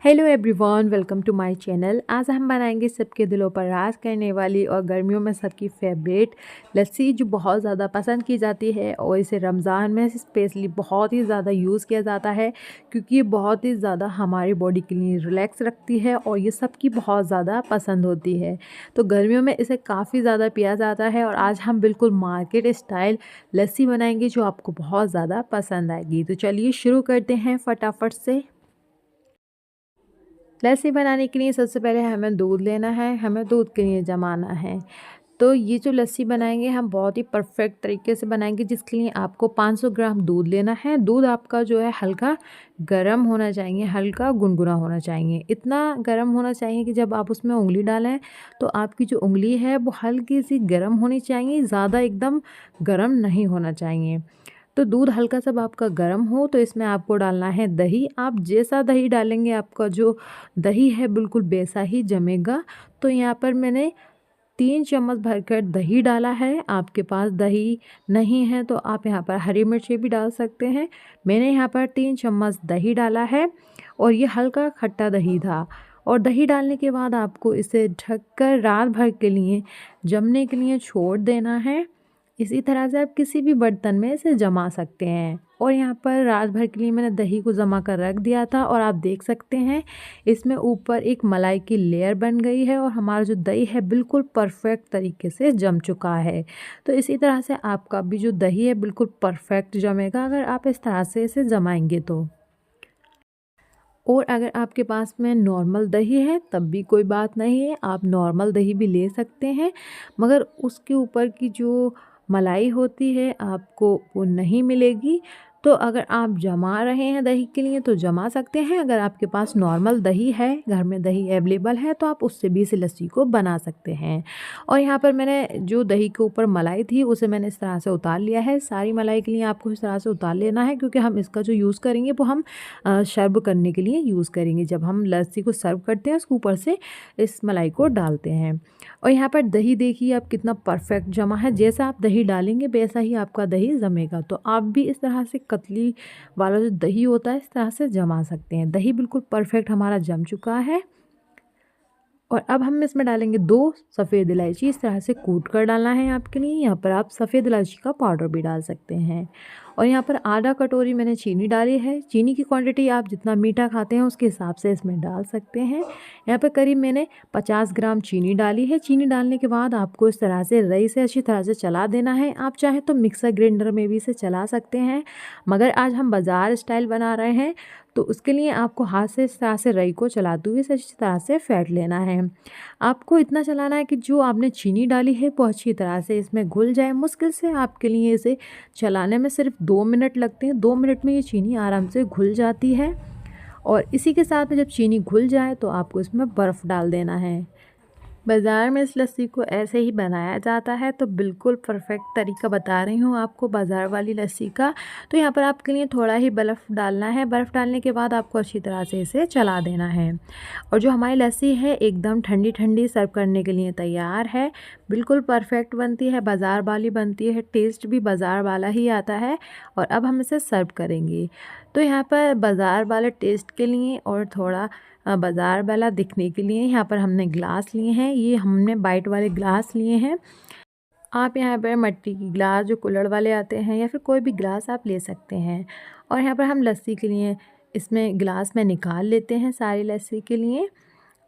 Hello everyone, welcome to my channel. आज हम बनाएंगे सबके दिलों पर राज करने वाली और गर्मियों में सबकी फेवरेट लस्सी, जो बहुत ज़्यादा पसंद की जाती है और इसे रमज़ान में स्पेशली बहुत ही ज़्यादा यूज़ किया जाता है क्योंकि ये बहुत ही ज़्यादा हमारी बॉडी के लिए रिलैक्स रखती है और ये सबकी बहुत ज़्यादा पसंद होती है। तो गर्मियों में इसे काफ़ी ज़्यादा पिया जाता है और आज हम बिल्कुल मार्केट स्टाइल लस्सी बनाएंगे जो आपको बहुत ज़्यादा पसंद आएगी। तो चलिए शुरू करते हैं फटाफट से। लस्सी बनाने के लिए सबसे पहले हमें दूध लेना है, हमें दूध के लिए जमाना है। तो ये जो लस्सी बनाएंगे हम बहुत ही परफेक्ट तरीके से बनाएंगे, जिसके लिए आपको 500 ग्राम दूध लेना है। दूध आपका जो है हल्का गर्म होना चाहिए, हल्का गुनगुना होना चाहिए। इतना गर्म होना चाहिए कि जब आप उसमें उंगली डालें तो आपकी जो उंगली है वो हल्की सी गर्म होनी चाहिए, ज़्यादा एकदम गर्म नहीं होना चाहिए। तो दूध हल्का सा आपका गर्म हो तो इसमें आपको डालना है दही। आप जैसा दही डालेंगे आपका जो दही है बिल्कुल वैसा ही जमेगा। तो यहाँ पर मैंने 3 चम्मच भरकर दही डाला है। आपके पास दही नहीं है तो आप यहाँ पर हरी मिर्ची भी डाल सकते हैं। मैंने यहाँ पर 3 चम्मच दही डाला है और ये हल्का खट्टा दही था। और दही डालने के बाद आपको इसे ढककर रात भर के लिए जमने के लिए छोड़ देना है। इसी तरह से आप किसी भी बर्तन में इसे जमा सकते हैं। और यहाँ पर रात भर के लिए मैंने दही को जमा कर रख दिया था और आप देख सकते हैं इसमें ऊपर एक मलाई की लेयर बन गई है और हमारा जो दही है बिल्कुल परफेक्ट तरीके से जम चुका है। तो इसी तरह से आपका भी जो दही है बिल्कुल परफेक्ट जमेगा अगर आप इस तरह से इसे जमाएंगे तो। और अगर आपके पास में नॉर्मल दही है तब भी कोई बात नहीं है, आप नॉर्मल दही भी ले सकते हैं, मगर उसके ऊपर की जो मलाई होती है आपको वो नहीं मिलेगी। तो अगर आप जमा रहे हैं दही के लिए तो जमा सकते हैं। अगर आपके पास नॉर्मल दही है, घर में दही अवेलेबल है, तो आप उससे भी इस लस्सी को बना सकते हैं। और यहाँ पर मैंने जो दही के ऊपर मलाई थी उसे मैंने इस तरह से उतार लिया है। सारी मलाई के लिए आपको इस तरह से उतार लेना है क्योंकि हम इसका जो यूज़ करेंगे वो हम सर्व करने के लिए यूज़ करेंगे। जब हम लस्सी को सर्व करते हैं उसके ऊपर से इस मलाई को डालते हैं। और यहाँ पर दही देखिए आप कितना परफेक्ट जमा है, जैसा आप दही डालेंगे वैसा ही आपका दही जमेगा। तो आप भी इस तरह से कतली वाला जो दही होता है इस तरह से जमा सकते हैं। दही बिल्कुल परफेक्ट हमारा जम चुका है। और अब हम इसमें डालेंगे 2 सफ़ेद इलायची, इस तरह से कूट कर डालना है आपके लिए। यहाँ पर आप सफ़ेद इलायची का पाउडर भी डाल सकते हैं। और यहाँ पर आधा कटोरी मैंने चीनी डाली है। चीनी की क्वांटिटी आप जितना मीठा खाते हैं उसके हिसाब से इसमें डाल सकते हैं। यहाँ पर करीब मैंने 50 ग्राम चीनी डाली है। चीनी डालने के बाद आपको इस तरह से रई से अच्छी तरह से चला देना है। आप चाहे तो मिक्सर ग्राइंडर में भी इसे चला सकते हैं, मगर आज हम बाज़ार स्टाइल बना रहे हैं तो उसके लिए आपको हाथ से इस तरह से रई को चलाते हुए इसे अच्छी तरह से फेंट लेना है। आपको इतना चलाना है कि जो आपने चीनी डाली है वो अच्छी तरह से इसमें घुल जाए। मुश्किल से आपके लिए इसे चलाने में सिर्फ 2 मिनट लगते हैं। 2 मिनट में ये चीनी आराम से घुल जाती है। और इसी के साथ में जब चीनी घुल जाए तो आपको इसमें बर्फ़ डाल देना है। बाज़ार में इस लस्सी को ऐसे ही बनाया जाता है, तो बिल्कुल परफेक्ट तरीका बता रही हूँ आपको बाज़ार वाली लस्सी का। तो यहाँ पर आपके लिए थोड़ा ही बर्फ़ डालना है। बर्फ़ डालने के बाद आपको अच्छी तरह से इसे चला देना है। और जो हमारी लस्सी है एकदम ठंडी ठंडी सर्व करने के लिए तैयार है। बिल्कुल परफेक्ट बनती है, बाज़ार वाली बनती है, टेस्ट भी बाज़ार वाला ही आता है। और अब हम इसे सर्व करेंगे। तो यहाँ पर बाज़ार वाले टेस्ट के लिए और थोड़ा बाज़ार वाला दिखने के लिए यहाँ पर हमने ग्लास लिए हैं। ये हमने वाइट वाले ग्लास लिए हैं। आप यहाँ पर मिट्टी की ग्लास जो कुल्हड़ वाले आते हैं या फिर कोई भी ग्लास आप ले सकते हैं। और यहाँ पर हम लस्सी के लिए इसमें ग्लास में निकाल लेते हैं सारी लस्सी के लिए।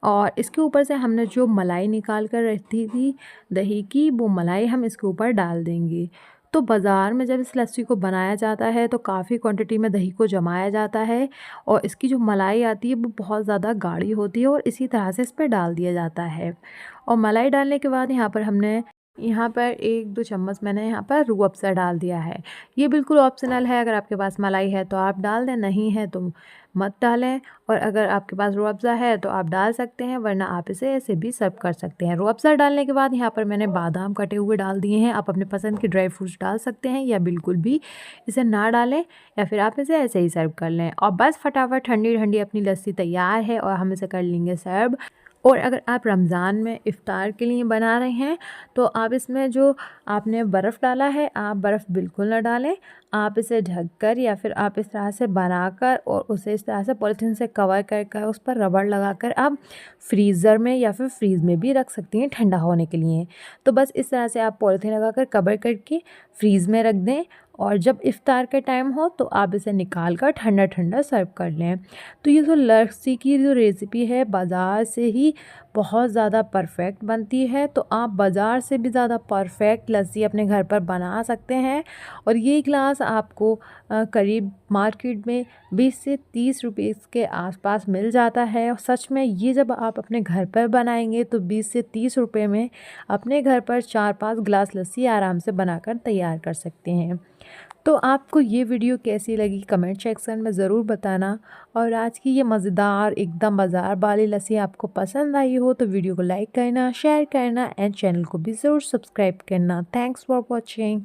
और इसके ऊपर से हमने जो मलाई निकाल कर रखी थी दही की, वो मलाई हम इसके ऊपर डाल देंगे। तो बाज़ार में जब इस लस्सी को बनाया जाता है तो काफ़ी क्वांटिटी में दही को जमाया जाता है और इसकी जो मलाई आती है वो बहुत ज़्यादा गाढ़ी होती है और इसी तरह से इस पर डाल दिया जाता है। और मलाई डालने के बाद यहाँ पर 1-2 चम्मच मैंने यहाँ पर रूह अफ़ज़ा डाल दिया है। ये बिल्कुल ऑप्शनल है, अगर आपके पास मलाई है तो आप डाल दें, नहीं है तो मत डालें। और अगर आपके पास रूह अफ़ज़ा है तो आप डाल सकते हैं, वरना आप इसे ऐसे भी सर्व कर सकते हैं। रूह अफ़ज़ा डालने के बाद यहाँ पर मैंने बादाम कटे हुए डाल दिए हैं। आप अपने पसंद के ड्राई फ्रूट्स डाल सकते हैं या बिल्कुल भी इसे ना डालें, या फिर आप इसे ऐसे ही सर्व कर लें। और बस फटाफट ठंडी ठंडी अपनी लस्सी तैयार है और हम इसे कर लेंगे सर्व। और अगर आप रमज़ान में इफ़्तार के लिए बना रहे हैं तो आप इसमें जो आपने बर्फ़ डाला है, आप बर्फ़ बिल्कुल ना डालें। आप इसे ढककर या फिर आप इस तरह से बनाकर और उसे इस तरह से पॉलीथीन से कवर कर कर उस पर रबड़ लगाकर आप फ्रीज़र में या फिर फ्रीज़ में भी रख सकती हैं ठंडा होने के लिए। तो बस इस तरह से आप पॉलीथीन लगाकर कवर करके फ्रीज़ में रख दें और जब इफ़्तार का टाइम हो तो आप इसे निकाल कर ठंडा-ठंडा सर्व कर लें। तो ये जो लस्सी की जो रेसिपी है बाज़ार से ही बहुत ज़्यादा परफ़ेक्ट बनती है, तो आप बाज़ार से भी ज़्यादा परफ़ेक्ट लस्सी अपने घर पर बना सकते हैं। और ये ग्लास आपको करीब मार्केट में 20 से 30 रुपीस के आसपास मिल जाता है। और सच में ये जब आप अपने घर पर बनाएंगे तो 20 से 30 रुपए में अपने घर पर 4-5 गिलास लस्सी आराम से बनाकर तैयार कर सकते हैं। तो आपको ये वीडियो कैसी लगी कमेंट सेक्शन में ज़रूर बताना। और आज की ये मज़ेदार एकदम बाज़ार वाली लस्सी आपको पसंद आई हो तो वीडियो को लाइक करना, शेयर करना एंड चैनल को भी ज़रूर सब्सक्राइब करना। Thanks for watching.